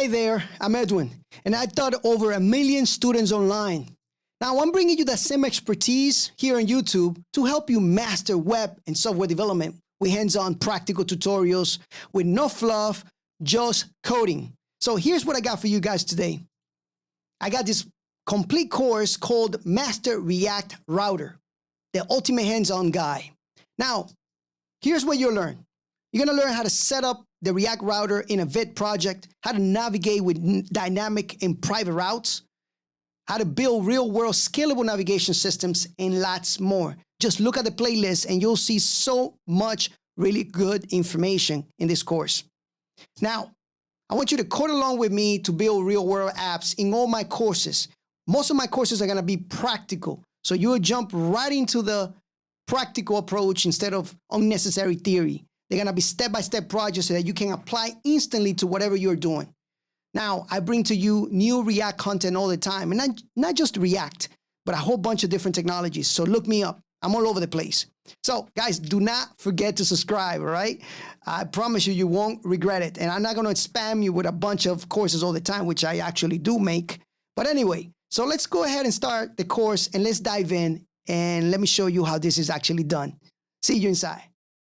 Hi there, I'm Edwin, and I taught over 1 million students online. Now I'm bringing you that same expertise here on YouTube to help you master web and software development with hands-on practical tutorials with no fluff, just coding. So here's what I got for you guys today. I got this complete course called Master React Router, the ultimate hands-on guide. Now, here's what you'll learn. You're gonna learn how to set up the React router in a Vite project, how to navigate with dynamic and private routes, how to build real-world scalable navigation systems, and lots more. Just look at the playlist and you'll see so much really good information in this course. Now, I want you to code along with me to build real-world apps in all my courses. Most of my courses are gonna be practical, so you'll jump right into the practical approach instead of unnecessary theory. They're gonna be step-by-step projects so that you can apply instantly to whatever you're doing. Now, I bring to you new React content all the time, and not just React, but a whole bunch of different technologies. So look me up. I'm all over the place. So guys, do not forget to subscribe, all right? I promise you, you won't regret it. And I'm not gonna spam you with a bunch of courses all the time, which I actually do make. But anyway, so let's go ahead and start the course and let's dive in and let me show you how this is actually done. See you inside.